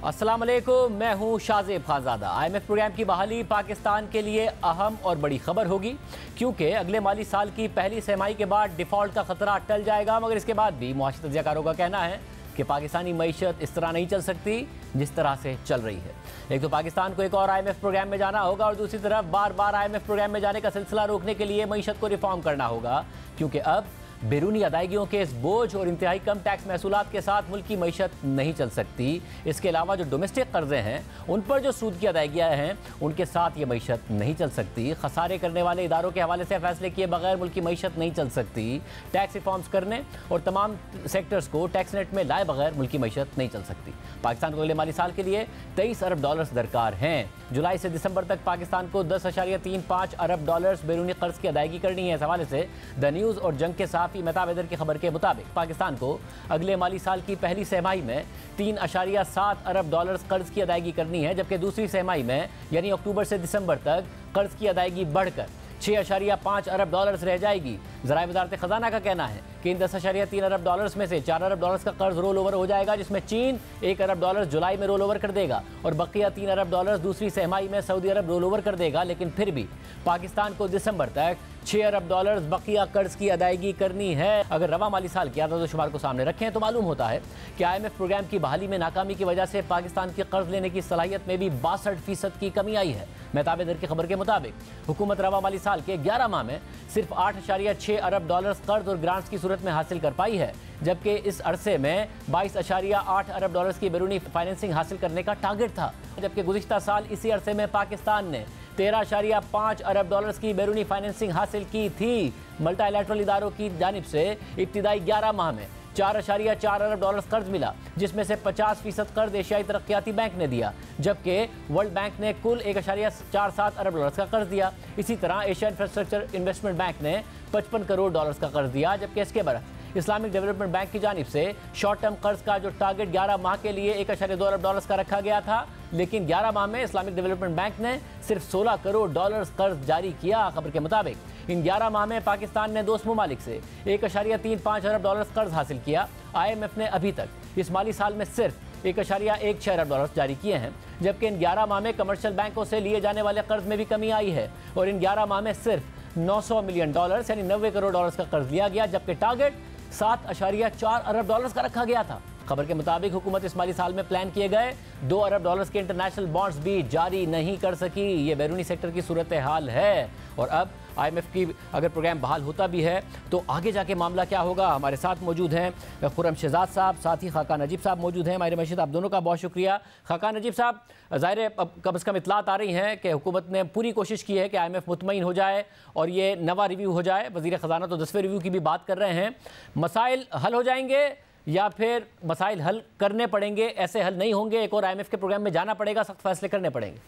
अस्सलाम वालेकुम, मैं हूं शाज़ेब खानज़ादा। IMF प्रोग्राम की बहाली पाकिस्तान के लिए अहम और बड़ी खबर होगी, क्योंकि अगले माली साल की पहली छमाही के बाद डिफ़ॉल्ट का ख़तरा टल जाएगा। मगर इसके बाद भी मुआशी तज्ज़ियाकारों का कहना है कि पाकिस्तानी मईशत इस तरह नहीं चल सकती जिस तरह से चल रही है। एक तो पाकिस्तान को एक और IMF प्रोग्राम में जाना होगा और दूसरी तरफ बार बार IMF प्रोग्राम में जाने का सिलसिला रोकने के लिए मईशत को रिफॉर्म करना होगा, क्योंकि अब बैरूनी अदायगियों के इस बोझ और इंतहाई कम टैक्स महसूलात के साथ मुल्क की मईशत नहीं चल सकती। इसके अलावा जो डोमेस्टिक कर्जे हैं उन पर जो सूद की अदायगियाँ हैं उनके साथ ये मईशत नहीं चल सकती। खसारे करने वाले इदारों के हवाले से फैसले किए बगैर मुल्क की मईशत नहीं चल सकती। टैक्स रिफॉर्म्स करने और तमाम सेक्टर्स को टैक्स नेट में लाए बगैर मुल्क की मईशत नहीं चल सकती। पाकिस्तान को अगले माली साल के लिए 23 अरब डॉलर्स दरकार हैं। जुलाई से दिसंबर तक पाकिस्तान को 10.35 अरब डॉलर्स बैरूनी कर्ज की अदायगी करनी है। इस हवाले से द न्यूज़ और जंग के साफी मेहताब की खबर के मुताबिक पाकिस्तान को अगले माली साल की पहली छमाही में 3.7 अरब डॉलर्स कर्ज की अदायगी करनी है, जबकि दूसरी छमाही में यानी अक्टूबर से दिसंबर तक कर्ज की अदायगी बढ़कर 6.5 अरब डॉलर्स रह जाएगी। ज़राए वज़ारत ख़जाना का कहना है कि इन 10.3 अरब डॉलर्स में से 4 अरब डॉलर्स का कर्ज रोल ओवर हो जाएगा, जिसमें चीन 1 अरब डॉलर्स जुलाई में रोल ओवर कर देगा और बकिया 3 अरब डॉलर्स दूसरी छमाही में सऊदी अरब रोल ओवर कर देगा। लेकिन फिर भी पाकिस्तान को दिसंबर तक 6 अरब डॉलर्स बकिया कर्ज की अदायगी करनी है। अगर रवा माली साल की आदाद शुमार को सामने रखें तो मालूम होता है कि IMF प्रोग्राम की बहाली में नाकामी की वजह से पाकिस्तान की कर्ज लेने की सलाहियत में भी 62% की कमी आई है। मेहताब दर की खबर के मुताबिक हुकूमत रवा माली साल के 11 माह में सिर्फ 8.6 अरब डॉलर्स कर्ज और ग्रांट्स की सूरत में हासिल कर पाई है, जबकि इस अरसे में 22.8 अरब डॉलर्स की बैरूनी फाइनेंसिंग हासिल करने का टारगेट था। जबकि गुज़िश्ता साल इसी अरसे में पाकिस्तान ने 13.5 अरब डॉलर्स की बैरूनी फाइनेंसिंग हासिल की थी। मल्टीलैटरल इदारों की जानिब से इब्तिदाई 11 माह में 4.4 अरब डॉलर्स कर्ज मिला, जिसमें से 50% कर्ज एशियाई तरक्याती बैंक ने दिया, जबकि वर्ल्ड बैंक ने कुल 1.47 अरब डॉलर्स का कर्ज दिया। इसी तरह एशिया इंफ्रास्ट्रक्चर इन्वेस्टमेंट बैंक ने 55 करोड़ डॉलर्स का कर्ज दिया, जबकि इसके बरक्स इस्लामिक डेवलपमेंट बैंक की जानिब से शॉर्ट टर्म कर्ज का जो टारगेट 11 माह के लिए 1.2 अरब डॉलर्स का रखा गया था, लेकिन 11 माह में इस्लामिक डेवलपमेंट बैंक ने सिर्फ 16 करोड़ डॉलर्स कर्ज जारी किया। खबर के मुताबिक इन 11 माह में पाकिस्तान ने दोस्त ममालिक से 1.35 अरब डॉलर्स कर्ज हासिल किया। IMF ने अभी तक इस माली साल में सिर्फ 1.16 अरब डॉलर्स जारी किए हैं, जबकि इन 11 माह में कमर्शियल बैंकों से लिए जाने वाले कर्ज में भी कमी आई है और इन 11 माह में सिर्फ 900 मिलियन डॉलर्स यानी 90 करोड़ डॉलर्स का कर्ज लिया गया, जबकि टारगेट 7.4 अरब डॉलर्स का रखा गया था। खबर के मुताबिक हुकूमत इस माली साल में प्लान किए गए 2 अरब डॉलर्स के इंटरनेशनल बॉन्ड्स भी जारी नहीं कर सकी। ये बैरूनी सेक्टर की सूरत हाल है और अब IMF की अगर प्रोग्राम बहाल होता भी है तो आगे जाके मामला क्या होगा। हमारे साथ मौजूद हैं खुर्रम शहजाद साहब, साथ ही खाका नजीब साहब मौजूद हैं। हमारे मशीद आप दोनों का बहुत शुक्रिया। खाका नजीब साहब, ज़ाहिर है कम अज़ कम इतलात आ रही हैं कि हुकूमत ने पूरी कोशिश की है कि IMF मुतमईन हो जाए और ये नवा रिव्यू हो जाए। वज़ीर ख़जाना तो 10वें रिव्यू की भी बात कर रहे हैं। मसाइल हल हो जाएंगे या फिर मसाइल हल करने पड़ेंगे, ऐसे हल नहीं होंगे, एक और IMF के प्रोग्राम में जाना पड़ेगा, सख्त फैसले करने पड़ेंगे?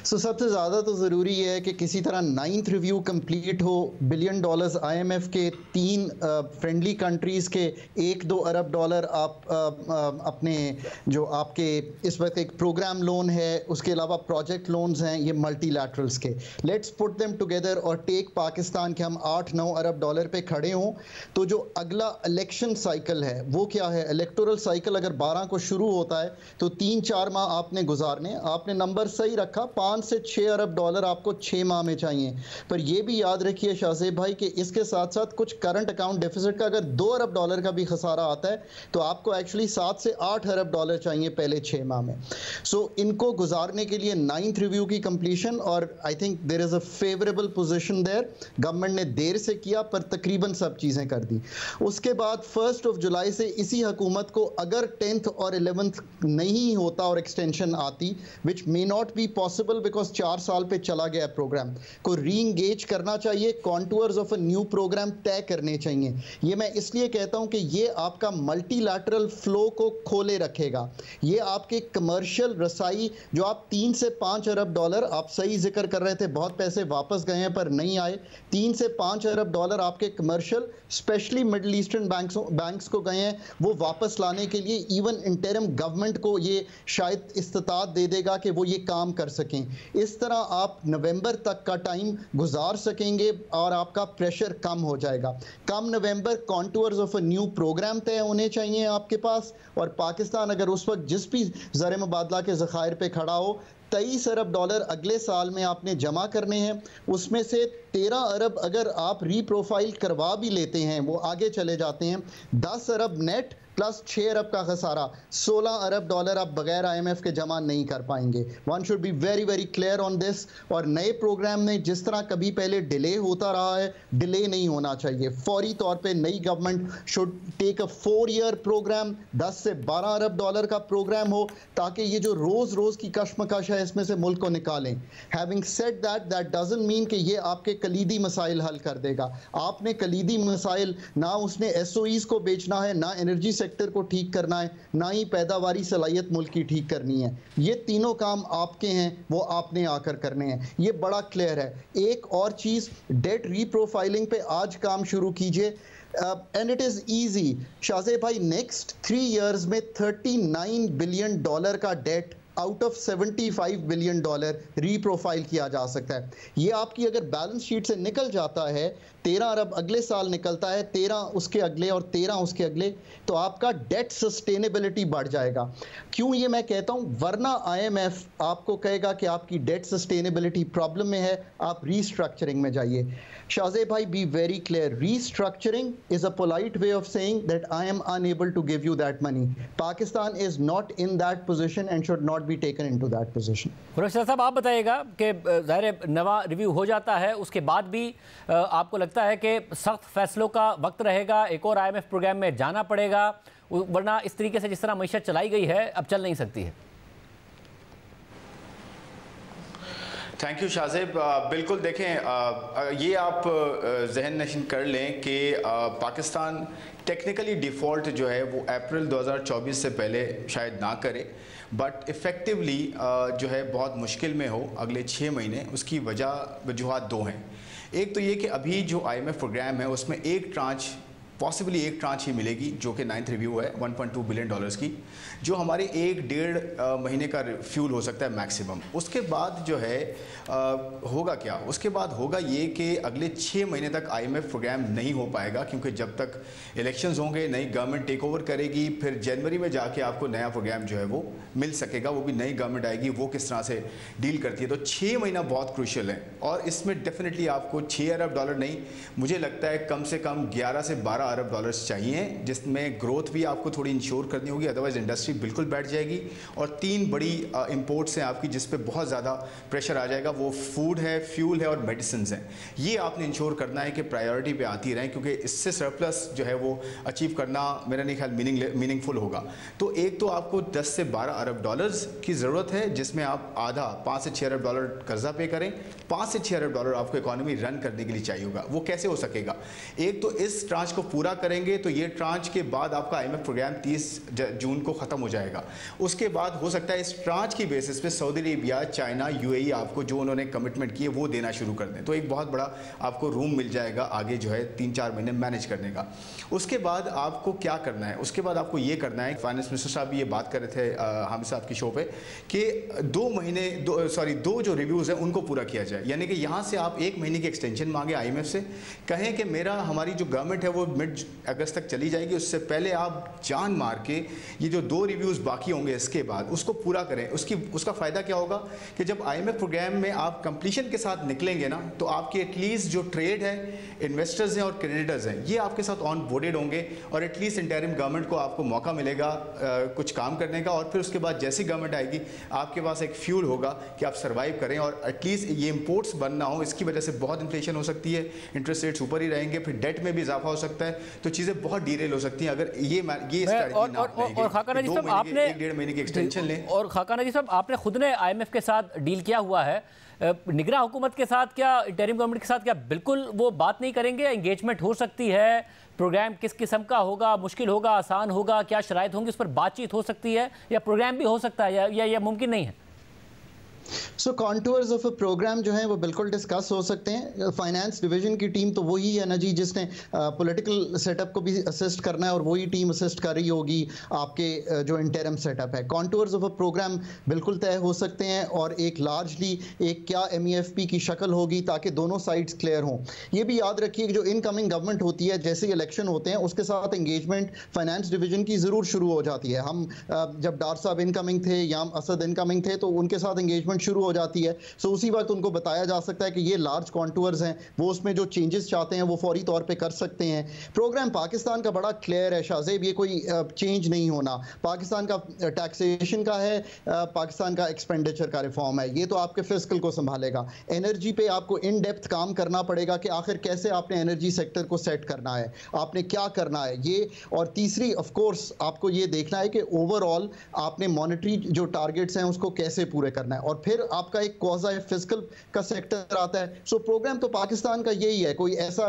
सबसे ज़्यादा तो ज़रूरी है कि किसी तरह 9th रिव्यू कंप्लीट हो। $1 बिलियन IMF के 3 फ्रेंडली कंट्रीज़ के 1-2 अरब डॉलर आप अपने जो आपके इस वक्त एक प्रोग्राम लोन है, उसके अलावा प्रोजेक्ट लोन्स हैं, ये मल्टीलैटरल्स के, लेट्स पुट देम टुगेदर और टेक पाकिस्तान के हम 8-9 अरब डॉलर पे खड़े हों। तो जो अगला इलेक्शन साइकिल है वो क्या है, इलेक्टोरल साइकिल अगर 12 को शुरू होता है तो 3-4 माह आपने गुजारने। आपने नंबर सही रखा, 5 से 6 अरब डॉलर आपको 6 माह में चाहिए। पर यह भी याद रखिए शाहज़ेब भाई कि इसके साथ साथ कुछ करंट अकाउंट डेफिसिट का अगर 2 अरब डॉलर का भी खसारा आता है तो आपको एक्चुअली 7 से 8 अरब डॉलर चाहिए पहले 6 माह में। सो इनको गुजारने के लिए 9th रिव्यू की कंप्लीशन, और I think there is a favourable position there. Government ने देर से किया पर तकरीबन सब चीज़ें कर दी। उसके बाद 1 जुलाई से इसी हुकूमत को अगर 10th और 11th नहीं होता और एक्सटेंशन आती, which may not be possible because 4 साल पे चला गया प्रोग्राम, को री-इंगेज करना चाहिए, contours of a new programme तय करने चाहिए। ये मैं इसलिए कहता हूं कि ये आपका मल्टीलैटरल फ्लो को खोले रखेगा। ये आपके कमर्शियल रसाई जो आप 3 से 5 अरब डॉलर, आप सही जिक्र कर रहे थे, बहुत पैसे वापस गए हैं पर नहीं आए, 3 से 5 अरब डॉलर आपके commercial specially middle eastern banks को गए हैं, वो वापस लाने के लिए इवन इंटरिम गवर्नमेंट को ये शायद इस्तात दे देगा कि वो ये काम कर सकें। इस तरह आप नवंबर तक का टाइम गुजार सकेंगे और आपका प्रेशर कम हो जाएगा। Come November contours of a new programme तय होने चाहिए आपके पास, और पाकिस्तान अगर उस वक्त जिस भी ज़र मुबादला के ज़खायर पे खड़ा हो, 23 अरब डॉलर अगले साल में आपने जमा करने हैं। उसमें से 13 अरब अगर आप रीप्रोफाइल करवा भी लेते हैं, वो आगे चले जाते हैं, 10 अरब नेट प्लस 6 अरब का खसारा, 16 अरब डॉलर आप बगैर IMF के जमा नहीं कर पाएंगे। One should be very very clear on this. और नए प्रोग्राम में जिस तरह कभी पहले डिले होता रहा है, डिले नहीं होना चाहिए। फौरी तौर पे नई government should take a 4 year programme, 10 से 12 अरब डॉलर का प्रोग्राम हो, ताकि ये जो रोज़ रोज़ की कशमकश है इसमें से मुल्क को निकालें। Having said that, that doesn't mean कि ये आपके कलीदी मसाइल हल कर देगा। आपने कलीदी मसाइल ना उसने SOEs को बेचना है, ना एनर्जी सेक्टर को ठीक करना है, ना ही पैदावारी सलाहियत मुल्क की ठीक करनी है। ये तीनों काम आपके हैं, वो आपने आकर करने हैं। ये बड़ा क्लियर है। एक और चीज़, डेट रीप्रोफाइलिंग पे आज काम शुरू कीजिए, and it is easy. Shahzeb भाई, नेक्स्ट 3 ईयर्स में $39 बिलियन का डेट आउट ऑफ $75 बिलियन रीप्रोफाइल किया जा सकता है। ये आपकी अगर बैलेंस शीट से निकल जाता है, 13 अरब अगले साल निकलता है, 13 उसके अगले और 13 उसके अगले, तो आपका डेट सस्टेनेबिलिटी बढ़ जाएगा। क्यों ये मैं कहता हूँ, वरना IMF आपको कहेगा कि आपकी डेट सस्टेनेबिलिटी प्रॉब्लम में है, आप रीस्ट्रक्चरिंग में जाइए। शाहज़ेब भाई, be very clear, restructuring is a polite way of saying that I am unable to give you that money. Pakistan is not in that position and should not be taken into that position. Khurshid साहब, आप बताइएगा कि ज़ाहिर नवा review हो जाता है, उसके बाद भी आपको लगता है कि सख्त फैसलों का वक्त रहेगा, एक और IMF प्रोग्राम में जाना पड़ेगा, वरना इस तरीके से जिस तरह मईशत चलाई गई है अब चल नहीं सकती है? Thank you Shahzeb. बिल्कुल देखें, ये आप जहन नशीन कर लें कि पाकिस्तान टेक्निकली डिफ़ॉल्ट जो है वो अप्रैल 2024 से पहले शायद ना करे, बट इफ़ेक्टिवली जो है बहुत मुश्किल में हो अगले 6 महीने। उसकी वजूहात 2 हैं। एक तो ये कि अभी जो IMF प्रोग्राम है उसमें एक ट्रांच, पॉसिबली एक ट्रांच ही मिलेगी, जो कि 9th रिव्यू है $1.2 बिलियन की, जो हमारे 1-1.5 महीने का फ्यूल हो सकता है मैक्सिमम। उसके बाद जो है होगा क्या, उसके बाद होगा ये कि अगले 6 महीने तक IMF प्रोग्राम नहीं हो पाएगा, क्योंकि जब तक इलेक्शंस होंगे, नई गवर्नमेंट टेक ओवर करेगी, फिर जनवरी में जाके आपको नया प्रोग्राम जो है वो मिल सकेगा। वो भी नई गवर्नमेंट आएगी, वो किस तरह से डील करती है। तो 6 महीना बहुत क्रूशियल है, और इसमें डेफिनेटली आपको 6 अरब डॉलर नहीं, मुझे लगता है कम से कम 11 से 12 अरब डॉलर्स चाहिए, जिसमें ग्रोथ भी आपको थोड़ी इंश्योर करनी होगी, अदरवाइज इंडस्ट्री बिल्कुल बैठ जाएगी। और 3 बड़ी इंपोर्ट्स हैं आपकी जिस पे बहुत ज़्यादा प्रेशर आ जाएगा, वो फूड है, फ्यूल है और मेडिसिन हैं। ये आपने इंश्योर करना है कि प्रायोरिटी पे आती रहें, क्योंकि इससे सरप्लस जो है वो अचीव करना मेरा नहीं ख्याल मीनिंगफुल होगा। तो एक तो आपको 10 से 12 अरब डॉलर्स की ज़रूरत है, जिसमें आप आधा 5 से 6 अरब डॉलर कर्जा पे करें। 5 से 6 अरब डॉलर आपको इकोनॉमी रन करने के लिए चाहिए होगा। वो कैसे हो सकेगा? एक तो इस ट्रांच को पूरा करेंगे, तो ये ट्रांच के बाद आपका IMF प्रोग्राम 30 जून को ख़त्म हो जाएगा। उसके बाद हो सकता है इस ट्रांच की बेसिस पे सऊदी अरेबिया, चाइना, UAE आपको जो उन्होंने कमिटमेंट किए वो देना शुरू कर दें। तो एक बहुत बड़ा आपको रूम मिल जाएगा आगे जो है 3-4 महीने मैनेज करने का। उसके बाद आपको क्या करना है? उसके बाद आपको ये करना है, फाइनेंस मिनिस्टर साहब भी ये बात कर रहे थे हामिद साहब की शो पे, कि 2 जो रिव्यूज़ हैं उनको पूरा किया जाए। यानी कि यहाँ से आप 1 महीने की एक्सटेंशन मांगे IMF से, कहें कि हमारी जो गवर्नमेंट है वो मिड अगस्त तक चली जाएगी, उससे पहले आप जान मार के ये जो 2 रिव्यूज़ बाकी होंगे इसके बाद उसको पूरा करें। उसका फ़ायदा क्या होगा कि जब IMF प्रोग्राम में आप कंप्लीशन के साथ निकलेंगे ना, तो आपके एटलीस्ट जो ट्रेड है, इन्वेस्टर्स हैं और क्रेडिटर्स हैं, ये आपके साथ ऑन बोर्डेड होंगे, और एटलीस्ट इंटरिम गवर्नमेंट को आपको मौका मिलेगा कुछ काम करने का। और फिर उसके बाद जैसी गवर्नमेंट आएगी आपके पास एक फ्यूल होगा कि आप सर्वाइव करें, और एटलीस्ट ये इंपोर्ट्स बंद ना हो। इसकी वजह से बहुत इन्फ्लेशन हो सकती है, इंटरेस्ट रेट्स ऊपर ही रहेंगे, फिर डेट में भी इजाफा हो सकता है, तो चीज़ें बहुत डीरेल हो सकती हैं अगर ये स्ट्रैटेजी ना अपनाएंगे। और खाकाना जी साहब, आपने 1-1.5 महीने की एक्सटेंशन लें। और खाकाना जी साहब, आपने खुद ने IMF के साथ डील किया हुआ है, निगरान हुकूमत के साथ, क्या इंटरिम गवर्नमेंट के साथ क्या बिल्कुल वो बात नहीं करेंगे? एंगेजमेंट हो सकती है? प्रोग्राम किस किस्म का होगा? मुश्किल होगा, आसान होगा? क्या शराइत होंगी? उस पर बातचीत हो सकती है, या प्रोग्राम भी हो सकता है, या मुमकिन नहीं है? सो कॉन्टूर्स ऑफ अ प्रोग्राम जो है वो बिल्कुल डिस्कस हो सकते हैं। फाइनेंस डिवीजन की टीम तो वही है ना जी जिसने पॉलिटिकल सेटअप को भी असिस्ट करना है, और वही टीम असिस्ट कर रही होगी आपके जो इंटरिम सेटअप है। कॉन्टूर्स ऑफ अ प्रोग्राम बिल्कुल तय हो सकते हैं, और एक लार्जली एक क्या MEFP की शक्ल होगी ताकि दोनों साइड्स क्लियर हों। ये भी याद रखिए कि जो इनकमिंग गवर्नमेंट होती है, जैसे ही इलेक्शन होते हैं उसके साथ एंगेजमेंट फाइनेंस डिवीजन की ज़रूर शुरू हो जाती है। हम जब डार साहब इनकमिंग थे या असद इनकमिंग थे तो उनके साथ एंगेजमेंट शुरू हो जाती है। सो उसी वक्त उनको बताया जा सकता है कि ये लार्ज कॉन्टूर्स हैं, वो उसमें जो चेंजेस चाहते हैं वो फौरी तौर पे कर सकते हैं। प्रोग्राम पाकिस्तान का बड़ा क्लियर है शाहजेब, ये कोई चेंज नहीं होना। पाकिस्तान का टैक्सेशन का है, पाकिस्तान का एक्सपेंडिचर का रिफॉर्म है, ये तो आपके फिस्कल को संभालेगा। एनर्जी पे आपको इन डेप्थ काम करना पड़ेगा कि आखिर कैसे आपने एनर्जी सेक्टर को सेट करना है, आपने क्या करना है ये। और तीसरी ऑफ कोर्स आपको ये देखना है कि ओवरऑल आपने मॉनेटरी जो टारगेट्स हैं उसको कैसे पूरे करना है, और फिर आपका एक क्वाज़ा फिस्कल का सेक्टर आता है। सो प्रोग्राम तो पाकिस्तान का यही है, कोई ऐसा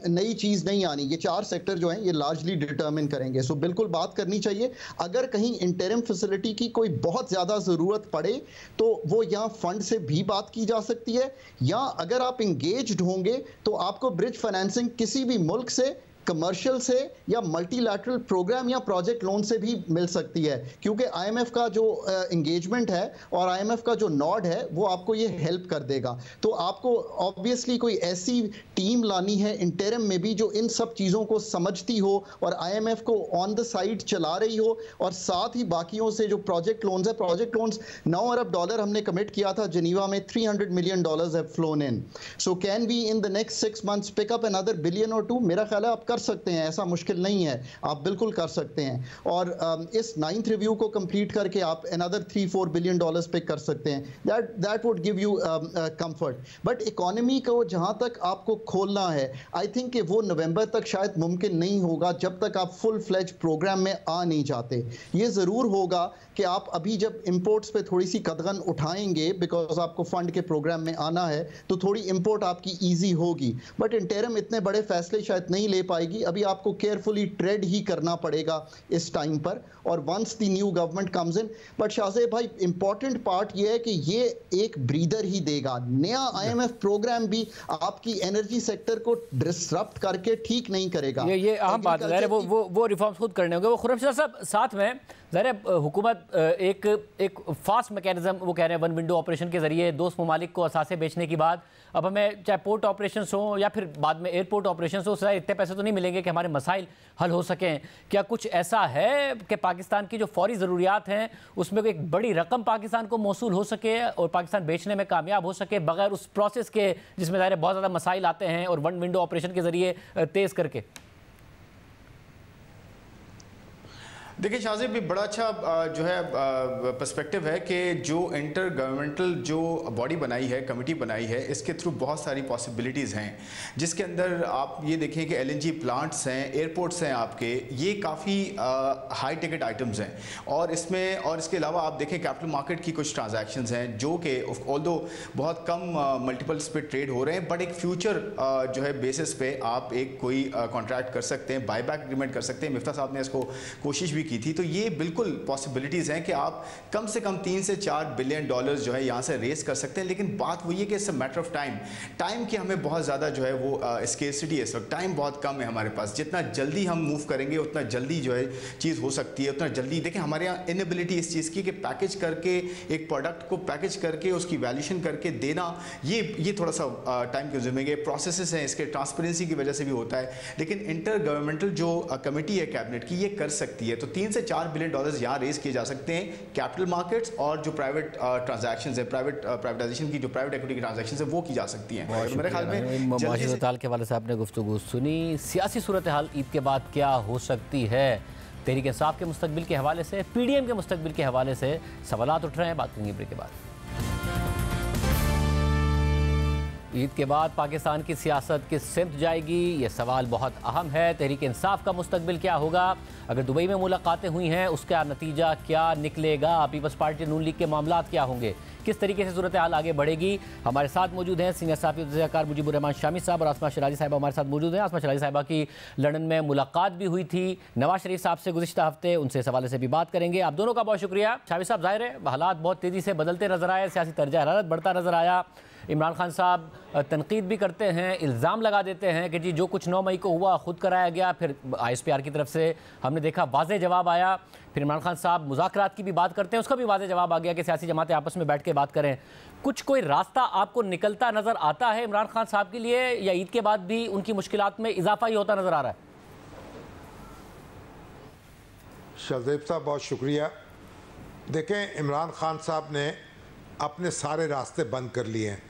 नई चीज़ नहीं आनी। ये 4 सेक्टर जो हैं ये लार्जली डिटर्मिन करेंगे। सो बिल्कुल बात करनी चाहिए। अगर कहीं इंटरिम फैसिलिटी की कोई बहुत ज़्यादा ज़रूरत पड़े तो वो यहाँ फंड से भी बात की जा सकती है, या अगर आप इंगेज्ड होंगे तो आपको ब्रिज फाइनेंसिंग किसी भी मुल्क से, कमर्शियल से या मल्टीलैटरल प्रोग्राम या प्रोजेक्ट लोन से भी मिल सकती है, क्योंकि IMF का जो एंगेजमेंट है और IMF का जो नॉड है वो आपको ये हेल्प कर देगा। तो आपको ऑब्वियसली कोई ऐसी टीम लानी है इंटरिम में भी जो इन सब चीज़ों को समझती हो और IMF को ऑन द साइड चला रही हो, और साथ ही बाकियों से जो प्रोजेक्ट लोन्स है, प्रोजेक्ट लोन्स $9 अरब हमने कमिट किया था जिनीवा में, $300 million have flown in. So can we in the next 6 months pick up another billion और 2? मेरा ख्याल है आप कर सकते हैं, ऐसा मुश्किल नहीं है, आप बिल्कुल कर सकते हैं। और इस 9th रिव्यू को कंप्लीट करके आप अनदर $3-4 बिलियन पिक कर सकते हैं। That would give you comfort. But economy को जहां तक आपको खोलना है, आई थिंक कि वो नवंबर तक शायद मुमकिन नहीं होगा जब तक आप फुल फ्लेज प्रोग्राम में आ नहीं जाते। ये ज़रूर होगा कि आप अभी जब इंपोर्ट्स पे थोड़ी सी कदगन उठाएंगे, बिकॉज आपको फंड के प्रोग्राम में आना है, तो थोड़ी इंपोर्ट आपकी ईजी होगी। बट इंटरिम इतने बड़े फैसले शायद नहीं ले पाएगी, अभी आपको केयरफुली ट्रेड ही करना पड़ेगा इस टाइम पर, और once the new government comes in. But Shahzeb भाई इंपॉर्टेंट पार्ट ये है कि ये एक ब्रीदर ही देगा। नया IMF प्रोग्राम भी आपकी एनर्जी सेक्टर को डिसरप्ट करके ठीक नहीं करेगा। ये अहम बात है, वो रिफॉर्म्स खुद करने होंगे। वो खुर्रम साहब साथ में ज़रा हुकूमत एक फास्ट मैकेनिज्म वो कह रहे हैं 1 विंडो ऑपरेशन के ज़रिए दोस्त ममालिक को असासे बेचने के बाद अब हमें चाहे पोर्ट ऑपरेशन हो या फिर बाद में एयरपोर्ट ऑपरेशन हो, इतने पैसे तो नहीं मिलेंगे कि हमारे मसाइल हल हो सकें। क्या कुछ ऐसा है कि पाकिस्तान की जो फौरी ज़रूरियात हैं उसमें एक बड़ी रकम पाकिस्तान को मौसूल हो सके और पाकिस्तान बेचने में कामयाब हो सके बगैर उस प्रोसेस के जिसमें ज़ाहिर बहुत ज़्यादा मसाइल आते हैं, और 1 विंडो ऑपरेशन के ज़रिए तेज़ करके? देखिए शाहजेब भी बड़ा अच्छा जो है पर्सपेक्टिव है कि जो इंटर गवर्नमेंटल जो बॉडी बनाई है, कमेटी बनाई है, इसके थ्रू बहुत सारी पॉसिबिलिटीज़ हैं, जिसके अंदर आप ये देखें कि LNG प्लांट्स हैं, एयरपोर्ट्स हैं आपके, ये काफ़ी हाई टिकट आइटम्स हैं। और इसमें और इसके अलावा आप देखें कैपिटल मार्केट की कुछ ट्रांजैक्शंस हैं जो कि ऑल्दो बहुत कम मल्टीपल्स पे ट्रेड हो रहे हैं, बट एक फ्यूचर जो है बेसिस पे आप एक कोई कॉन्ट्रैक्ट कर सकते हैं, बायबैक एग्रीमेंट कर सकते हैं। मिफ्ता साहब ने इसको कोशिश भी की थी। तो ये बिल्कुल पॉसिबिलिटीज़ हैं कि आप कम से कम $3 से $4 बिलियन जो है यहाँ से रेस कर सकते हैं। लेकिन बात वही है कि it's a matter of time की हमें बहुत ज़्यादा जो है वो स्केर्सिटी है इस वक्त, टाइम बहुत कम है हमारे पास। जितना जल्दी हम मूव करेंगे उतना जल्दी जो है चीज़ हो सकती है, उतना जल्दी। देखें हमारे यहाँ इनएबिलिटी इस चीज़ की कि पैकेज करके एक प्रोडक्ट को पैकेज करके उसकी वैल्यूशन करके देना, ये थोड़ा सा टाइम कंज्यूमिंग है। प्रोसेसेस हैं इसके, ट्रांसपेरेंसी की वजह से भी होता है। लेकिन इंटर गवर्नमेंटल जो कमेटी है कैबिनेट की, ये कर सकती है। तो $3 से $4 बिलियन यहाँ रेस किए जा सकते हैं कैपिटल मार्केट्स, और जो प्राइवेट ट्रांजैक्शंस है, प्राइवेटाइजेशन की जो प्राइवेट इक्विटी की ट्रांजैक्शंस है वो की जा सकती हैं। तो मेरे ख्याल में माशी सूरत के वाले साहब ने गुफ्तगू सुनी। सियासी सूरत हाल ईद के बाद क्या हो सकती है, तहरीक इंसाफ के मुस्तकबिल के हवाले से, PDM के मुस्तकबिल के हवाले से सवालात उठ रहे हैं। बात करेंगे ब्रेक के बाद। ईद के बाद पाकिस्तान की सियासत किस सिमत जाएगी, ये सवाल बहुत अहम है। तहरीक इंसाफ का मुस्तकबिल क्या होगा? अगर दुबई में मुलाकातें हुई हैं, उसका नतीजा क्या निकलेगा? पीपल्स पार्टी नून लीग के मामलात क्या होंगे? किस तरीके से सूरत हाल आगे बढ़ेगी? हमारे साथ मौजूद हैं सीनियर सहाफ़ी तजज़ियाकार मुजीबुर रहमान शामी साहब और आसमा शराजी साहिबा हमारे साथ मौजूद हैं। आसमा शराजी साहिबा की लंदन में मुलाकात भी हुई थी नवाज शरीफ साहब से गुज़िश्ता हफ्ते, उनसे इस हवाले से भी बात करेंगे। आप दोनों का बहुत शुक्रिया। शामी साहब, ज़ाहिर है हालात बहुत तेज़ी से बदलते नजर आए, सियासी दर्जा हरारत बढ़ता नजर आया। इमरान खान साहब तनकीद भी करते हैं, इल्ज़ाम लगा देते हैं कि जी जो कुछ 9 मई को हुआ खुद कराया गया। फिर ISPR की तरफ से हमने देखा वाज़ेह जवाब आया। फिर इमरान खान साहब मुज़ाकरात की भी बात करते हैं, उसका भी वाज़ेह जवाब आ गया कि सियासी जमातें आपस में बैठ के बात करें। कुछ कोई रास्ता आपको निकलता नज़र आता है इमरान खान साहब के लिए, या ईद के बाद भी उनकी मुश्किलात में इजाफा ही होता नज़र आ रहा है? शाहजेब साहब बहुत शुक्रिया। देखें, इमरान खान साहब ने अपने सारे रास्ते बंद कर लिए हैं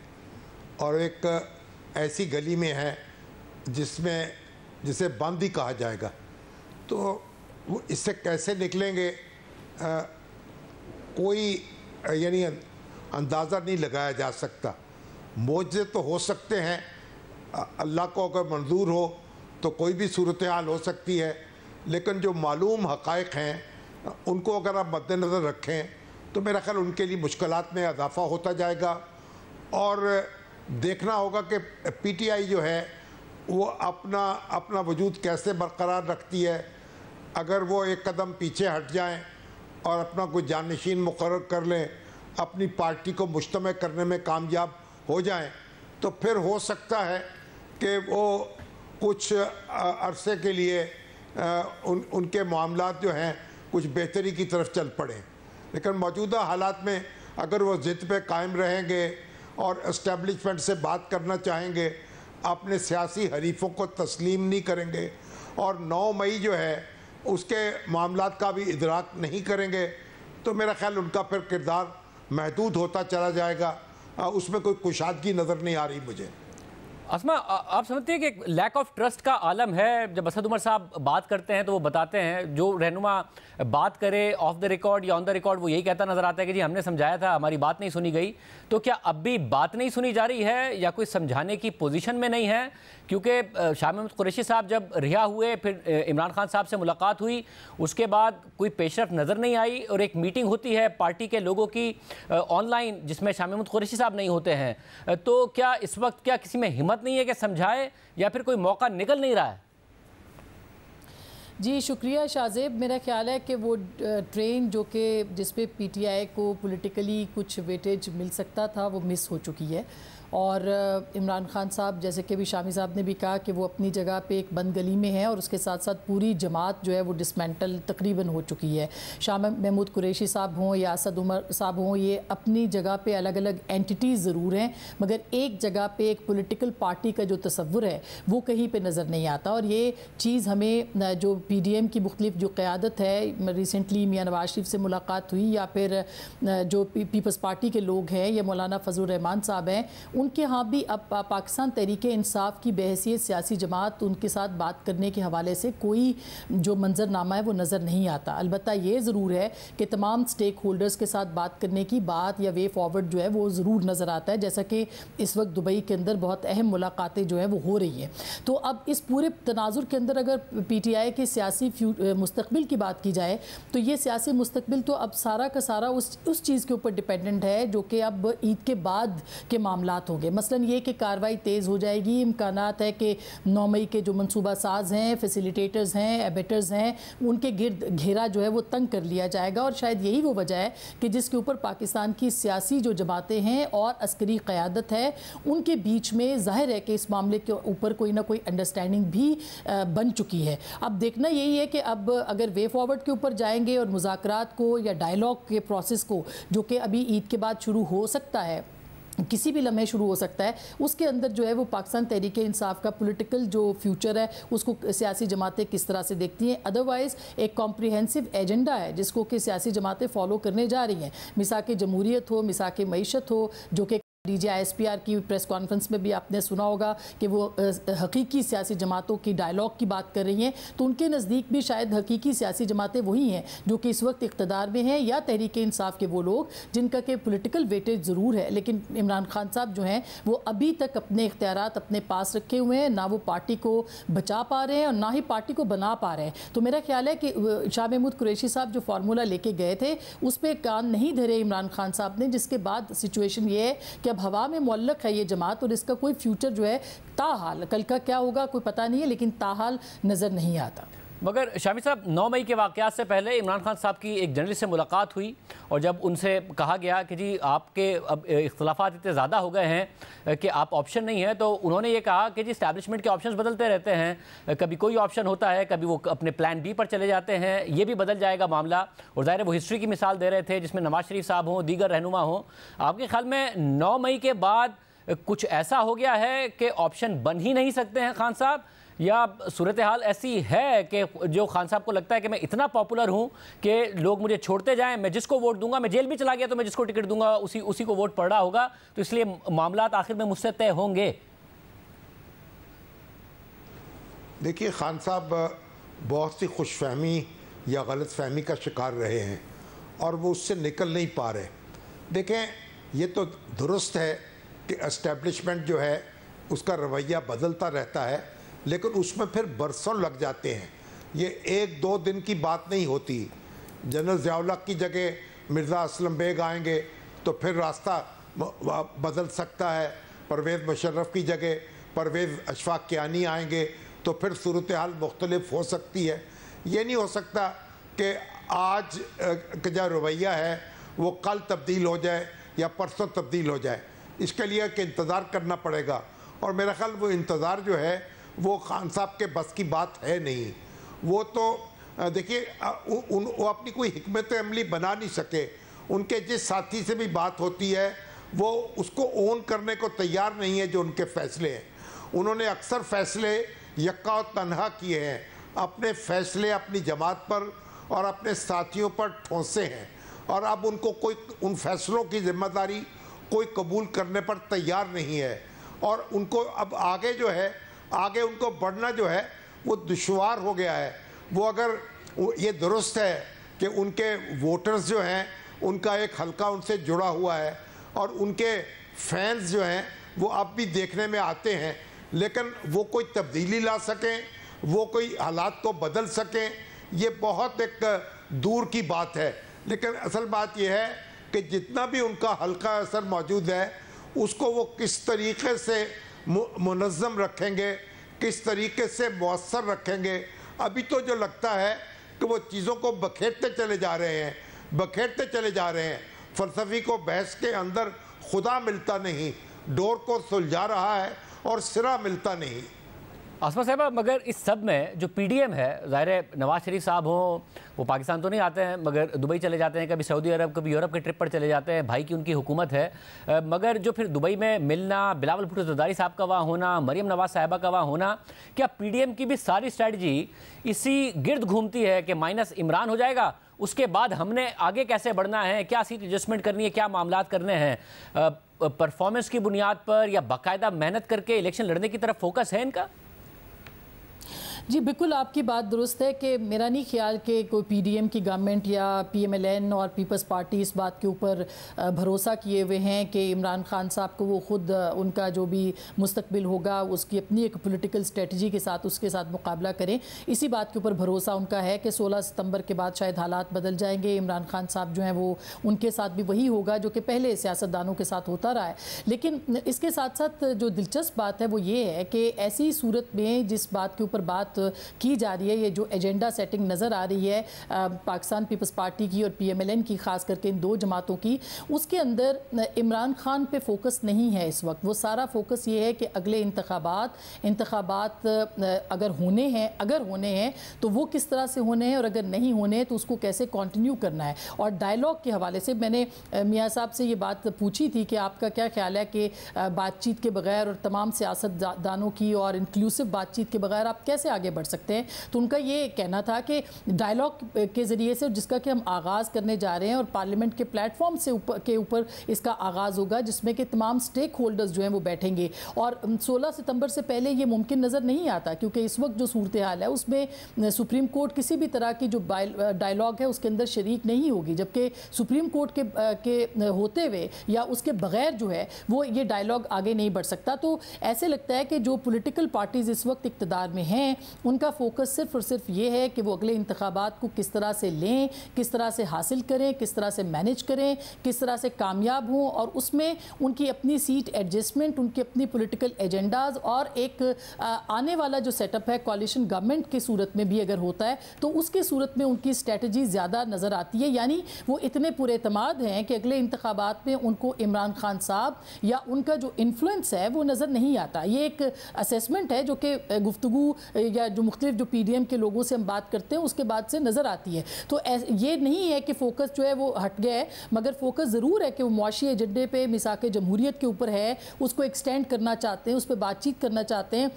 और एक ऐसी गली में है जिसे बंद ही कहा जाएगा, तो वो इससे कैसे निकलेंगे कोई यानी अंदाज़ा नहीं लगाया जा सकता। मौजे तो हो सकते हैं, अल्लाह को अगर मंजूर हो तो कोई भी सूरत हाल हो सकती है, लेकिन जो मालूम हक़ाइक़ हैं उनको अगर आप मद्देनज़र रखें तो मेरा ख्याल उनके लिए मुश्किलात में इजाफ़ा होता जाएगा। और देखना होगा कि PTI जो है वो अपना वजूद कैसे बरकरार रखती है। अगर वो एक कदम पीछे हट जाएं और अपना कोई जानशीन मुकर्रर कर लें, अपनी पार्टी को मुश्तमे करने में कामयाब हो जाएं, तो फिर हो सकता है कि वो कुछ अरसे के लिए उनके मामलात जो हैं कुछ बेहतरी की तरफ चल पड़ें। लेकिन मौजूदा हालात में अगर वो ज़िद पे कायम रहेंगे और इस्टेब्लिशमेंट से बात करना चाहेंगे, अपने सियासी हरीफों को तस्लीम नहीं करेंगे और 9 मई जो है उसके मामलात का भी इदराक नहीं करेंगे, तो मेरा ख्याल उनका फिर किरदार महदूद होता चला जाएगा। उसमें कोई कुशादगी नज़र नहीं आ रही मुझे। अस्मा, आप समझते हैं कि लैक ऑफ ट्रस्ट का आलम है? जब असद उमर साहब बात करते हैं तो वो बताते हैं, जो रहनुमा बात करे ऑफ द रिकॉर्ड या ऑन द रिकॉर्ड, वो यही कहता नजर आता है कि जी हमने समझाया था, हमारी बात नहीं सुनी गई। तो क्या अब भी बात नहीं सुनी जा रही है या कोई समझाने की पोजीशन में नहीं है? क्योंकि शाह महमूद कुरैशी साहब जब रिहा हुए, फिर इमरान खान साहब से मुलाकात हुई, उसके बाद कोई पेशरफ नज़र नहीं आई और एक मीटिंग होती है पार्टी के लोगों की ऑनलाइन जिसमें शाह महमूद कुरैशी साहब नहीं होते हैं। तो क्या इस वक्त क्या किसी में हिम्मत नहीं है कि समझाए, या फिर कोई मौका निकल नहीं रहा है? जी शुक्रिया शाहजेब। मेरा ख्याल है कि वो ट्रेन जो कि जिस पे PTI को पॉलिटिकली कुछ वेटेज मिल सकता था वो मिस हो चुकी है। और इमरान खान साहब, जैसे कि भी शामी साहब ने भी कहा, कि वो अपनी जगह पे एक बंद गली में है और उसके साथ साथ पूरी जमात जो है वो डिसमेंटल तकरीबन हो चुकी है। शाह महमूद कुरैशी साहब हों या असद उमर साहब हों, ये अपनी जगह पे अलग अलग एंटिटीज़ ज़रूर हैं, मगर एक जगह पे एक पॉलिटिकल पार्टी का जो तसव्वुर है वो कहीं पे नज़र नहीं आता। और ये चीज़ हमें जो PDM की मुख्तलिफ जो क़यादत है, रिसेंटली मियाँ नवाज शरीफ से मुलाकात हुई, या फिर जो पीपल्स पार्टी के लोग हैं या मौलाना फजलुर रहमान साहब हैं, उनके यहाँ भी अब पाकिस्तान तहरीक इंसाफ की बहैसियत सियासी जमात उनके साथ बात करने के हवाले से कोई जो मंजरनामा है वो नज़र नहीं आता। अलबत्ता ये ज़रूर है कि तमाम स्टेक होल्डर्स के साथ बात करने की बात या वे फॉरवर्ड जो है वो ज़रूर नज़र आता है, जैसा कि इस वक्त दुबई के अंदर बहुत अहम मुलाकातें जो है वो हो रही हैं। तो अब इस पूरे तनाजुर के अंदर अगर PTI के सियासी मुस्तकबिल की बात की जाए, तो ये सियासी मुस्तकबिल तो अब सारा का सारा उस चीज़ के ऊपर डिपेंडेंट है जो कि अब ईद के बाद के मामलात होंगे। मसलन ये कि कार्रवाई तेज़ हो जाएगी, इम्कानात है कि 9 मई के जो मनसूबा साज हैं, फैसिलिटेटर्स हैं, एबेटर्स हैं, उनके गिर्द घेरा जो है वो तंग कर लिया जाएगा। और शायद यही वो वजह है कि जिसके ऊपर पाकिस्तान की सियासी जो जमातें हैं और अस्करी क़यादत है, उनके बीच में ज़ाहिर है कि इस मामले के ऊपर कोई ना कोई अंडरस्टैंडिंग भी बन चुकी है। अब देखना यही है कि अब अगर वे फॉरवर्ड के ऊपर जाएंगे और मुज़ाकरात को या डायलॉग के प्रोसेस को, जो कि अभी ईद के बाद शुरू हो सकता है, किसी भी लम्हे शुरू हो सकता है, उसके अंदर जो है वो पाकिस्तान तहरीक इंसाफ का पॉलिटिकल जो फ्यूचर है उसको सियासी जमातें किस तरह से देखती हैं। अदरवाइज़ एक कॉम्प्रिहेंसिव एजेंडा है जिसको कि सियासी जमातें फॉलो करने जा रही हैं। मिसाक जमहूरियत हो, मिसाक मईशत हो, जो कि DGISPR की प्रेस कॉन्फ्रेंस में भी आपने सुना होगा कि वो हकीकी सियासी जमातों की डायलॉग की बात कर रही हैं, तो उनके नज़दीक भी शायद हकीकी सियासी जमातें वही हैं जो कि इस वक्त इक़्तिदार में हैं, या तहरीक इंसाफ के वो लोग जिनका कि पॉलिटिकल वेटेज ज़रूर है, लेकिन इमरान खान साहब जो हैं वो अभी तक अपने इख्तियारात अपने पास रखे हुए हैं, ना वो पार्टी को बचा पा रहे हैं और ना ही पार्टी को बना पा रहे हैं। तो मेरा ख्याल है कि शाह महमूद कुरैशी साहब जो फार्मूला लेके गए थे उस पर कान नहीं धरे इमरान खान साहब ने, जिसके बाद सिचुएशन ये है कि अब हवा में मुअल्लक है ये जमात और इसका कोई फ्यूचर जो है ताहाल, कल का क्या होगा कोई पता नहीं है, लेकिन ताहाल नज़र नहीं आता। मगर शामी साहब, 9 मई के वाक़यात से पहले इमरान खान साहब की एक जर्नलिस्ट से मुलाकात हुई और जब उनसे कहा गया कि जी आपके अब इख्तलाफात इतने ज़्यादा हो गए हैं कि आप ऑप्शन नहीं है, तो उन्होंने ये कहा कि जी इस्टेब्लिशमेंट के ऑप्शंस बदलते रहते हैं, कभी कोई ऑप्शन होता है, कभी वो अपने प्लान बी पर चले जाते हैं, ये भी बदल जाएगा मामला। और ज़ाहिर है वो हिस्ट्री की मिसाल दे रहे थे जिसमें नवाज शरीफ साहब हों, दीगर रहनुमा हों। आपके ख्याल में 9 मई के बाद कुछ ऐसा हो गया है कि ऑप्शन बन ही नहीं सकते हैं खान साहब, या सूरत हाल ऐसी है कि जो खान साहब को लगता है कि मैं इतना पॉपुलर हूं कि लोग मुझे छोड़ते जाएं, मैं जिसको वोट दूंगा, मैं जेल भी चला गया तो मैं जिसको टिकट दूंगा उसी को वोट पड़ रहा होगा, तो इसलिए मामला आखिर में मुझसे तय होंगे? देखिए, खान साहब बहुत सी खुशफहमी या गलत फहमी का शिकार रहे हैं और वो उससे निकल नहीं पा रहे। देखें, ये तो दुरुस्त है कि एस्टेब्लिशमेंट जो है उसका रवैया बदलता रहता है, लेकिन उसमें फिर बरसों लग जाते हैं। ये 1-2 दिन की बात नहीं होती। जनरल ज़िया-उल-हक की जगह मिर्ज़ा असलम बेग आएंगे तो फिर रास्ता बदल सकता है। परवेज़ मुशर्रफ की जगह परवेज़ अशफाक कियानी आएंगे तो फिर सूरत हाल मुख्तलिफ हो सकती है। ये नहीं हो सकता कि आज का जो रवैया है वो कल तब्दील हो जाए या परसों तब्दील हो जाए। इसके लिए कि इंतज़ार करना पड़ेगा, और मेरा ख्याल वो इंतज़ार जो है वो खान साहब के बस की बात है नहीं। वो तो देखिए वो अपनी कोई हिकमत अमली बना नहीं सके। उनके जिस साथी से भी बात होती है वो उसको ओन करने को तैयार नहीं है जो उनके फ़ैसले हैं। उन्होंने अक्सर फ़ैसले यक्का और तन्हा किए हैं, अपने फ़ैसले अपनी जमात पर और अपने साथियों पर ठोंसे हैं, और अब उनको कोई उन फैसलों की जिम्मेदारी कोई कबूल करने पर तैयार नहीं है। और उनको अब आगे उनको बढ़ना जो है वो दुश्वार हो गया है। वो अगर ये दुरुस्त है कि उनके वोटर्स जो हैं उनका एक हल्का उनसे जुड़ा हुआ है और उनके फैंस जो हैं वो अब भी देखने में आते हैं, लेकिन वो कोई तब्दीली ला सकें, वो कोई हालात को बदल सकें, ये बहुत एक दूर की बात है। लेकिन असल बात यह है कि जितना भी उनका हल्का असर मौजूद है उसको वो किस तरीके से मुनज़्ज़म रखेंगे, किस तरीके से मौसर रखेंगे। अभी तो जो लगता है कि वो चीज़ों को बखेरते चले जा रहे हैं। फ़लसफ़ी को बहस के अंदर खुदा मिलता नहीं, डोर को सुलझा रहा है और सिरा मिलता नहीं। आसमा साहब, मगर इस सब में जो PDM है, ज़ाहिर है नवाज शरीफ साहब हों, वो पाकिस्तान तो नहीं आते हैं मगर दुबई चले जाते हैं, कभी सऊदी अरब कभी यूरोप के ट्रिप पर चले जाते हैं, भाई की उनकी हुकूमत है, मगर जो फिर दुबई में मिलना, बिलावल भुट्टो ज़रदारी साहब का वहाँ होना, मरियम नवाज साहिबा का वहाँ होना, क्या PDM की भी सारी स्ट्रैटेजी इसी गिर्द घूमती है कि माइनस इमरान हो जाएगा, उसके बाद हमने आगे कैसे बढ़ना है, क्या सीट एडजस्टमेंट करनी है, क्या मामलात करने हैं, परफॉर्मेंस की बुनियाद पर या बाकायदा मेहनत करके इलेक्शन लड़ने की तरफ फोकस है इनका? जी बिल्कुल, आपकी बात दुरुस्त है कि मेरा नहीं ख्याल कि कोई PDM की गवर्नमेंट या PMLN और पीपल्स पार्टी इस बात के ऊपर भरोसा किए हुए हैं कि इमरान खान साहब को वो ख़ुद उनका जो भी मुस्तकबिल होगा उसकी अपनी एक पॉलिटिकल स्ट्रेटजी के साथ उसके साथ मुकाबला करें। इसी बात के ऊपर भरोसा उनका है कि 16 सितंबर के बाद शायद हालात बदल जाएंगे, इमरान खान साहब जो हैं वो उनके साथ भी वही होगा जो कि पहले सियासतदानों के साथ होता रहा है। लेकिन इसके साथ साथ जो दिलचस्प बात है वो ये है कि ऐसी सूरत में जिस बात के ऊपर बात की जा रही है, ये जो एजेंडा सेटिंग नज़र आ रही है पाकिस्तान पीपल्स पार्टी की और PMLN की, ख़ास करके इन दो जमातों की, उसके अंदर इमरान खान पे फोकस नहीं है इस वक्त। वो सारा फोकस ये है कि अगले इंतखाबात अगर होने हैं तो वो किस तरह से होने हैं, और अगर नहीं होने हैं तो उसको कैसे कंटिन्यू करना है। और डायलॉग के हवाले से मैंने मियाँ साहब से ये बात पूछी थी कि आपका क्या ख्याल है कि बातचीत के बगैर और तमाम सियासतदानों की और इंक्लूसिव बातचीत के बगैर आप कैसे आगे आगे बढ़ सकते हैं। तो उनका ये कहना था कि डायलॉग के ज़रिए से, जिसका कि हम आगाज़ करने जा रहे हैं, और पार्लियामेंट के प्लेटफॉर्म से ऊपर इसका आगाज़ होगा, जिसमें कि तमाम स्टेक होल्डर्स जो हैं वो बैठेंगे। और 16 सितंबर से पहले ये मुमकिन नज़र नहीं आता, क्योंकि इस वक्त जो सूरत हाल है उसमें सुप्रीम कोर्ट किसी भी तरह की जो डायलॉग है उसके अंदर शरीक नहीं होगी, जबकि सुप्रीम कोर्ट के होते हुए या उसके बगैर जो है वो ये डायलॉग आगे नहीं बढ़ सकता। तो ऐसे लगता है कि जो पॉलिटिकल पार्टीज़ इस वक्त इक़्तिदार में हैं, उनका फोकस सिर्फ और सिर्फ ये है कि वो अगले इंतखाबात को किस तरह से लें, किस तरह से हासिल करें, किस तरह से मैनेज करें, किस तरह से कामयाब हों, और उसमें उनकी अपनी सीट एडजस्टमेंट, उनकी अपनी पॉलिटिकल एजेंडाज, और एक आने वाला जो सेटअप है कॉलिशन गवर्नमेंट की सूरत में भी अगर होता है तो उसकी सूरत में उनकी स्ट्रेटजी ज़्यादा नज़र आती है। यानी वो इतने पुरएतमाद हैं कि अगले इंतखाबात में उनको इमरान खान साहब या उनका जो इन्फ्लुएंस है वो नज़र नहीं आता। ये एक असेसमेंट है जो कि गुफ्तगू या जो मुख्तलिफ जो PDM के लोगों से हम बात करते हैं उसके बाद से नज़र आती है। तो ये नहीं है कि फ़ोकस जो है वो हट गया है, मगर फोकस ज़रूर है कि वो मुआशी एजेंडे पे, मिसाक जमहूरियत के ऊपर है, उसको एक्सटेंड करना चाहते हैं, उस पर बातचीत करना चाहते हैं।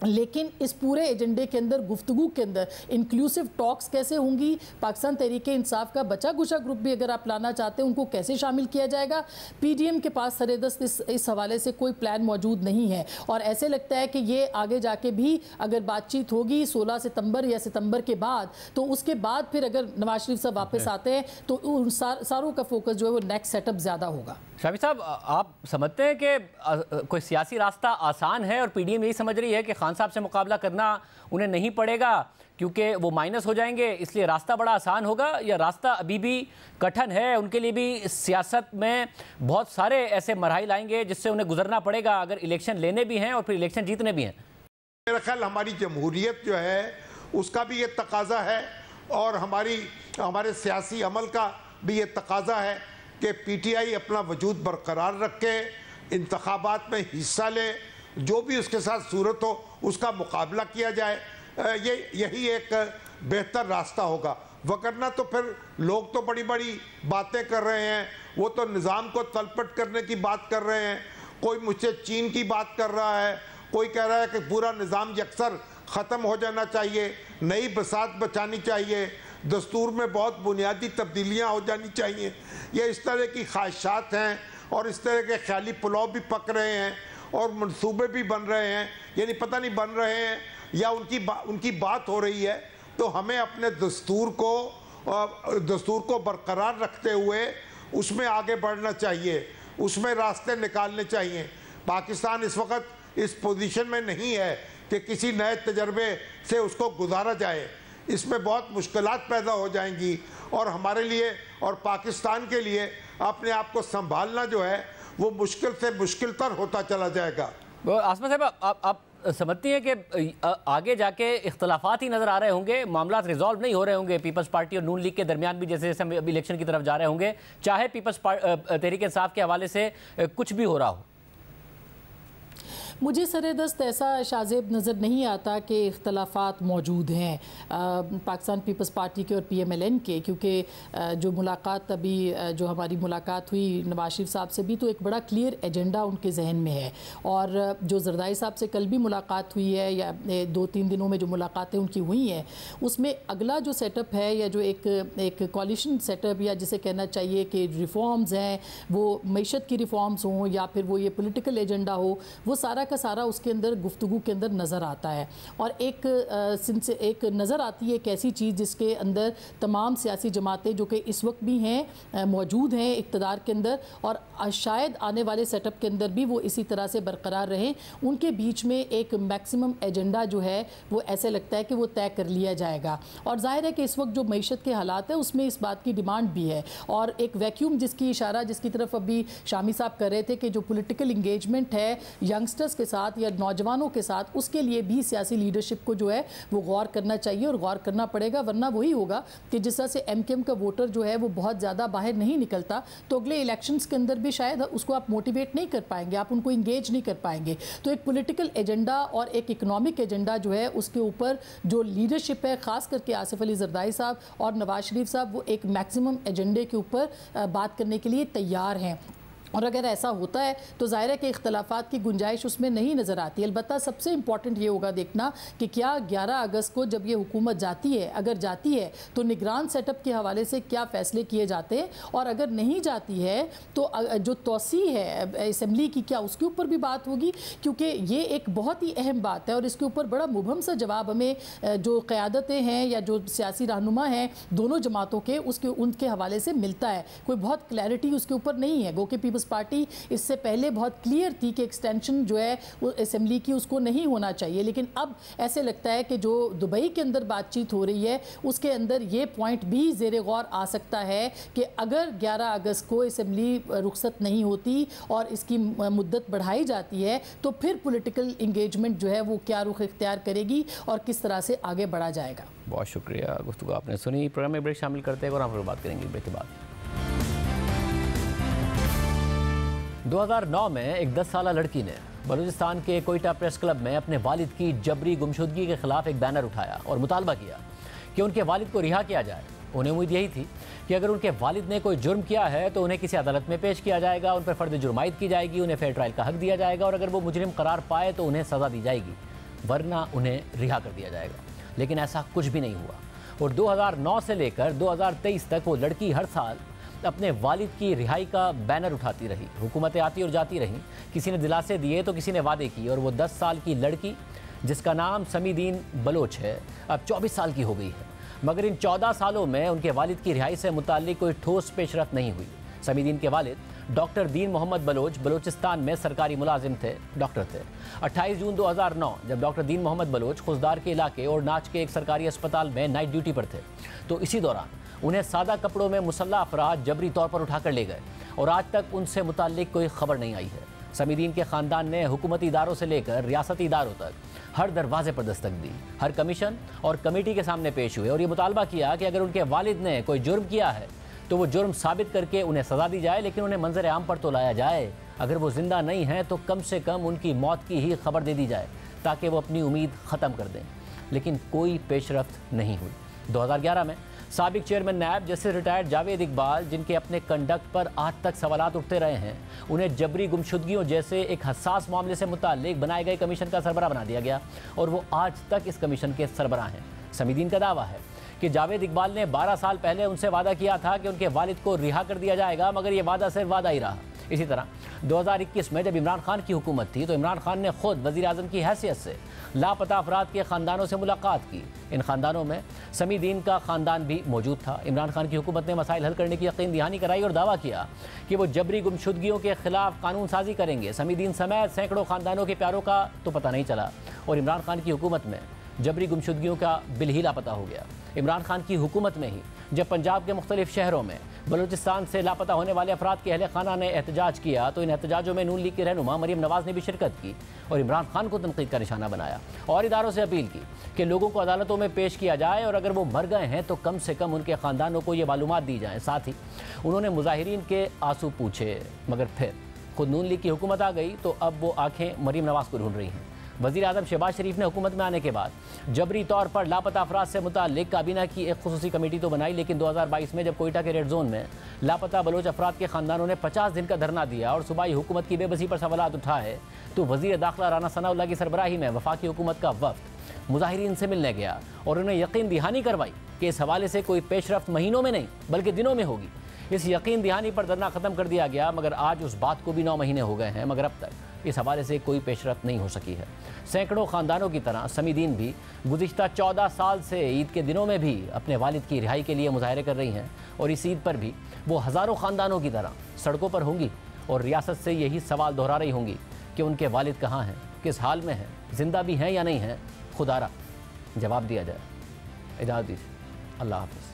लेकिन इस पूरे एजेंडे के अंदर, गुफ्तगू के अंदर इंक्लूसिव टॉक्स कैसे होंगी, पाकिस्तान तहरीक इंसाफ का बचा कुचा ग्रुप भी अगर आप लाना चाहते हैं उनको कैसे शामिल किया जाएगा, PDM के पास सरेदस्त इस हवाले से कोई प्लान मौजूद नहीं है। और ऐसे लगता है कि ये आगे जाके भी अगर बातचीत होगी 16 सितंबर या सितंबर के बाद, तो उसके बाद फिर अगर नवाज शरीफ साहब वापस आते हैं तो उन सारों का फोकस जो है वो नेक्स्ट सेटअप ज़्यादा होगा। शामी साहब, आप समझते हैं कि कोई सियासी रास्ता आसान है और PDM यही समझ रही है कि खान साहब से मुकाबला करना उन्हें नहीं पड़ेगा क्योंकि वो माइनस हो जाएंगे, इसलिए रास्ता बड़ा आसान होगा, या रास्ता अभी भी कठिन है, उनके लिए भी सियासत में बहुत सारे ऐसे मरहल आएंगे जिससे उन्हें गुजरना पड़ेगा अगर इलेक्शन लेने भी हैं और फिर इलेक्शन जीतने भी हैं? मेरा ख्याल हमारी जमहूरियत जो है उसका भी ये तकाजा है, और हमारे सियासी अमल का भी ये तकाजा है कि PTI अपना वजूद बरकरार रखे, इंतखाबात में हिस्सा ले, जो भी उसके साथ सूरत हो उसका मुकाबला किया जाए। यही एक बेहतर रास्ता होगा। वरना तो फिर लोग तो बड़ी बड़ी बातें कर रहे हैं, वो तो निज़ाम को तलपट करने की बात कर रहे हैं, कोई मुझसे चीन की बात कर रहा है, कोई कह रहा है कि पूरा निज़ाम यकसर ख़त्म हो जाना चाहिए, नई बसात बचानी चाहिए, दस्तूर में बहुत बुनियादी तब्दीलियाँ हो जानी चाहिए। ये इस तरह की ख्वाहिशात हैं और इस तरह के ख्याली पुलाव भी पक रहे हैं और मंसूबे भी बन रहे हैं, यानी पता नहीं बन रहे हैं या उनकी बात हो रही है। तो हमें अपने दस्तूर को बरकरार रखते हुए उसमें आगे बढ़ना चाहिए, उसमें रास्ते निकालने चाहिए। पाकिस्तान इस वक्त इस पोजीशन में नहीं है कि किसी नए तजर्बे से उसको गुजारा जाए, इसमें बहुत मुश्किलात पैदा हो जाएंगी और हमारे लिए और पाकिस्तान के लिए अपने आप को संभालना जो है वो मुश्किल से मुश्किल तर होता चला जाएगा। आसमा साहब, आप समझती हैं कि आगे जाके इख्तलाफात ही नज़र आ रहे होंगे, मामला रिजॉल्व नहीं हो रहे होंगे पीपल्स पार्टी और नून लीग के दरमियान भी, जैसे जैसे हम अभी इलेक्शन की तरफ जा रहे होंगे, चाहे पीपल्स तहरीक इंसाफ के हवाले से कुछ भी हो रहा हो? मुझे सरेदस्त ऐसा शाज़ेब नज़र नहीं आता कि इख्तलाफात मौजूद हैं पाकिस्तान पीपल्स पार्टी के और PMLN के, क्योंकि जो मुलाकात अभी जो हमारी मुलाकात हुई नवाज शरीफ साहब से भी, तो एक बड़ा क्लियर एजेंडा उनके जहन में है। और जो जरदारी साहब से कल भी मुलाकात हुई है या 2-3 दिनों में जो मुलाकातें उनकी हुई हैं, उसमें अगला जो सेटअप है या जो एक कॉलिशन सेटअप या जिसे कहना चाहिए कि रिफॉर्म्स हैं, वो मईशत की रिफॉर्म्स हों या फिर वो ये पॉलिटिकल एजेंडा हो, वो सारा का सारा उसके अंदर गुफ्तगू के अंदर नज़र आता है। और एक नज़र आती है एक ऐसी चीज़ जिसके अंदर तमाम सियासी जमातें जो कि इस वक्त भी हैं मौजूद हैं इक़्तिदार के अंदर, और शायद आने वाले सेटअप के अंदर भी वो इसी तरह से बरकरार रहें, उनके बीच में एक मैक्सिमम एजेंडा जो है वो ऐसे लगता है कि वो तय कर लिया जाएगा। और जाहिर है कि इस वक्त जो मईशत के हालात है उसमें इस बात की डिमांड भी है, और एक वैक्यूम जिसकी तरफ अभी शामी साहब कर रहे थे कि जो पॉलिटिकल इंगेजमेंट है यंगस्टर्स के साथ या नौजवानों के साथ, उसके लिए भी सियासी लीडरशिप को जो है वो गौर करना चाहिए और गौर करना पड़ेगा। वरना वही होगा कि जिस तरह से MKM का वोटर जो है वो बहुत ज़्यादा बाहर नहीं निकलता, तो अगले इलेक्शंस के अंदर भी शायद उसको आप मोटिवेट नहीं कर पाएंगे, आप उनको इंगेज नहीं कर पाएंगे। तो एक पॉलिटिकल एजेंडा और एक इकनॉमिक एजेंडा जो है उसके ऊपर जो लीडरशिप है, ख़ास करके आसिफ अली जरदारी साहब और नवाज शरीफ साहब, वो एक मैक्सिमम एजेंडे के ऊपर बात करने के लिए तैयार हैं। और अगर ऐसा होता है तो ज़ाहिर है कि इख्तलाफात की गुंजाइश उसमें नहीं नज़र आती। अलबत्ता सबसे इम्पॉर्टेंट ये होगा देखना कि क्या 11 अगस्त को जब ये हुकूमत जाती है, अगर जाती है तो निगरान सेटअप के हवाले से क्या फ़ैसले किए जाते हैं, और अगर नहीं जाती है तो जो तोसी है असम्बली की क्या उसके ऊपर भी बात होगी, क्योंकि ये एक बहुत ही अहम बात है और इसके ऊपर बड़ा मुबहम सा जवाब हमें जो क़यादतें हैं या जो सियासी रहनुमा हैं दोनों जमातों के उनके हवाले से मिलता है। कोई बहुत क्लैरिटी उसके ऊपर नहीं है। गो के पीपल्स पार्टी इससे पहले बहुत क्लियर थी कि एक्सटेंशन जो है वो असेंबली की उसको नहीं होना चाहिए, लेकिन अब ऐसे लगता है कि जो दुबई के अंदर बातचीत हो रही है उसके अंदर ये पॉइंट भी ज़ेरे गौर आ सकता है कि अगर 11 अगस्त को असेंबली रुखसत नहीं होती और इसकी मुद्दत बढ़ाई जाती है तो फिर पॉलिटिकल इंगेजमेंट जो है वो क्या रुख इख्तियार करेगी और किस तरह से आगे बढ़ा जाएगा। बहुत शुक्रिया, गुफ्तगू आपने सुनी। प्रोग्राम में ब्रेक शामिल करते हैं और हम फिर बात करेंगे ब्रेक के बाद। 2009 में एक 10 साला लड़की ने बलूचिस्तान के कोयटा प्रेस क्लब में अपने वालिद की जबरी गुमशुदगी के खिलाफ एक बैनर उठाया और मुतालबा किया कि उनके वालिद को रिहा किया जाए। उन्हें उम्मीद यही थी कि अगर उनके वालिद ने कोई जुर्म किया है तो उन्हें किसी अदालत में पेश किया जाएगा, उन पर फ़र्द जुर्मायत की जाएगी, उन्हें फेयर ट्रायल का हक दिया जाएगा और अगर वो मुजरिम करार पाए तो उन्हें सज़ा दी जाएगी, वरना उन्हें रिहा कर दिया जाएगा। लेकिन ऐसा कुछ भी नहीं हुआ और 2009 से लेकर 2023 तक वो लड़की हर साल अपने वालिद की रिहाई का बैनर उठाती रही। हुकूमतें आती और जाती रहीं, किसी ने दिलासे दिए तो किसी ने वादे किए, और वो 10 साल की लड़की जिसका नाम समीदीन बलोच है अब 24 साल की हो गई है। मगर इन 14 सालों में उनके वालिद की रिहाई से मुताल्लिक कोई ठोस पेशरफ नहीं हुई। समीदीन के वालिद डॉक्टर दीन मोहम्मद बलोच बलोचिस्तान में सरकारी मुलाजिम थे, डॉक्टर थे। 28 जून 2009 जब डॉक्टर दीन मोहम्मद बलोच खुजदार के इलाके और नाच के एक सरकारी अस्पताल में नाइट ड्यूटी पर थे तो इसी दौरान उन्हें सादा कपड़ों में मुसल्लह अफराद जबरी तौर पर उठाकर ले गए और आज तक उनसे मुताल्लिक कोई खबर नहीं आई है। समीदीन के ख़ानदान ने हुकूमती इदारों से लेकर रियासती इदारों तक हर दरवाजे पर दस्तक दी, हर कमीशन और कमेटी के सामने पेश हुए और ये मुतालबा किया कि अगर उनके वालिद ने कोई जुर्म किया है तो वो जुर्म साबित करके उन्हें सज़ा दी जाए, लेकिन उन्हें मंजर आम पर तो लाया जाए। अगर वो ज़िंदा नहीं हैं तो कम से कम उनकी मौत की ही खबर दे दी जाए ताकि वो अपनी उम्मीद ख़त्म कर दें। लेकिन कोई पेशरफ्त नहीं हुई। 2011 में साबिक chairman NAB justice retired Javed Iqbal, जिनके अपने कंडक्ट पर आज तक सवालात उठते रहे हैं, उन्हें जबरी गुमशुदगियों जैसे एक हसास मामले से मुताल्लिक बनाए गए कमीशन का सरबराह बना दिया गया और वो आज तक इस कमीशन के सरबराह हैं। समीदीन का दावा है कि जावेद इकबाल ने 12 साल पहले उनसे वादा किया था कि उनके वालिद को रिहा कर दिया जाएगा, मगर ये वादा सिर्फ वादा ही रहा। इसी तरह 2021 में जब इमरान खान की हुकूमत थी तो इमरान खान ने खुद वज़ीर आज़म की हैसियत से लापता अफराद के ख़ानदानों से मुलाकात की। इन ख़ानदानों में समीदीन का ख़ानदान भी मौजूद था। इमरान खान की हुकूमत ने मसाइल हल करने की यकीन दहानी कराई और दावा किया कि वो जबरी गुमशुदगियों के खिलाफ कानून साजी करेंगे। समीदीन समेत सैकड़ों ख़ानदानों के प्यारों का तो पता नहीं चला और इमरान खान की हुकूमत में जबरी गुमशुदगियों का बिल ही लापता हो गया। इमरान खान की हुकूमत में ही जब पंजाब के मुख्तलिफ शहरों में बलूचिस्तान से लापता होने वाले अफराद के अहले खाना ने एहतजाज किया तो इन एहतजाजों में नून लीग की रहनुमा मरीम नवाज़ ने भी शिरकत की और इमरान खान को तनकीद का निशाना बनाया और इदारों से अपील की कि लोगों को अदालतों में पेश किया जाए और अगर वो मर गए हैं तो कम से कम उनके ख़ानदानों को ये मालूमात दी जाएँ। साथ ही उन्होंने मुजाहिरीन के आंसू पूछे, मगर फिर खुद नून लीग की हुकूमत आ गई तो अब वो आँखें मरीम नवाज़ को ढूंढ रही हैं। वज़ीर आज़म शहबाज शरीफ ने हुकूमत में आने के बाद जबरी तौर पर लापता अफराद से मुताल्लिक काबीना की एक खुसूसी कमेटी तो बनाई, लेकिन 2022 में जब कोयटा के रेड जोन में लापता बलोच अफराद के ख़ानदानों ने 50 दिन का धरना दिया और सूबाई हुकूमत की बेबसी पर सवालात उठाए तो वज़ीर दाखिला राना सनाउल्लाह की सरबराही में वफाकी हुकूमत का वफ्द मुजाहिरीन से मिलने गया और उन्हें यकीन दहानी करवाई कि इस हवाले से कोई पेशरफ्त महीनों में नहीं बल्कि दिनों में होगी। इस यकीन दहानी पर धरना ख़त्म कर दिया गया, मगर आज उस बात को भी 9 महीने हो गए हैं, मगर अब तक इस हवाले से कोई पेशरफ्त नहीं हो सकी है। सैकड़ों ख़ानदानों की तरह समीदीन भी गुज़िश्ता 14 साल से ईद के दिनों में भी अपने वालिद की रिहाई के लिए मुजाहरे कर रही हैं और इस ईद पर भी वो हज़ारों ख़ानदानों की तरह सड़कों पर होंगी और रियासत से यही सवाल दोहरा रही होंगी कि उनके वालिद कहाँ हैं, किस हाल में हैं, ज़िंदा भी हैं या नहीं हैं। खुदारा जवाब दिया जाए। इजाज़त दीजिए, अल्लाह हाफ़िज़।